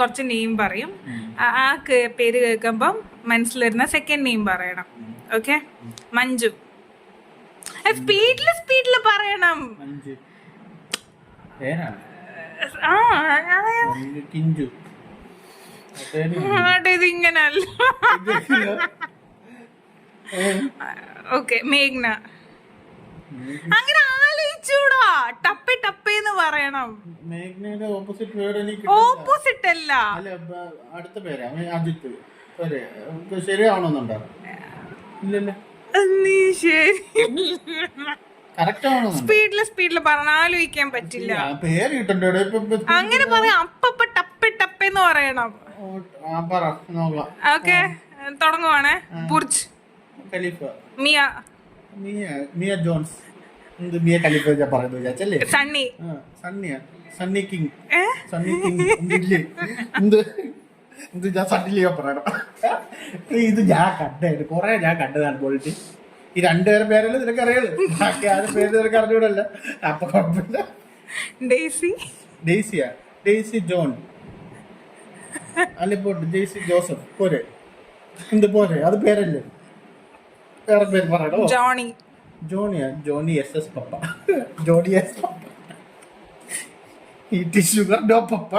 കുറച്ച് നെയിം പറയും. ആ പേര് കേൾക്കുമ്പം മനസ്സിൽ വരുന്ന സെക്കൻഡ് നെയിം പറയണം. ഓക്കെ? മഞ്ജു. സ്പീഡില് പറയണം. ഇത് ഇങ്ങനല്ല. ഓക്കെ, മേഘ്ന. അങ്ങനെ ആലോചിച്ചൂടാ. ടപ്പേന്ന് പറയണം. മേഘ്നയുടെ ഓപ്പോസിറ്റ് വേർഡ് ഓപ്പോസിറ്റ് അല്ല. അടുത്ത പേരാ അജിത്ത്. ശരിയാവണമെന്നുണ്ടോ? ഇല്ലല്ലോ. നീ ശരി. സ്പീഡില് പറഞ്ഞ ആലോചിക്കാൻ പറ്റില്ല. പേര് കിട്ടണ്ടോ? അങ്ങനെ പറയാം. അപ്പ ടപ്പേന്ന് പറയണം. ഓക്കെ, തുടങ്ങുവാണേ. Burj Khalifa. Mia Jones. Mia Khalifa പറയുന്നത് വിചാരിച്ചല്ലേ? സണ്ണി കിങ്. എന്ത് ഞാൻ സണ്ണിലിയോ പറയണം. ഇത് ഞാൻ കണ്ടായിരുന്നു, കൊറേ ഞാൻ കണ്ടതാണ് ക്വാളിറ്റി. ഈ രണ്ടുപേരുടെ പേരല്ലേ നിനക്ക് അറിയാലോ, ബാക്കി ആരും പേര് നിനക്ക് അറിഞ്ഞൂടല്ലോ. അപ്പൊ കുഴപ്പമില്ല. ഡെയ്സി ജോൺ അല്ലിപ്പോ ഡെയ്സി ജോസഫ് പോരെ? എന്ത് പോരെ? അത് പേരല്ലേ? വേറെ പേര് പറയണോ? Johnny yes yes papa. Johnny yes papa. Eat sugar no പപ്പ.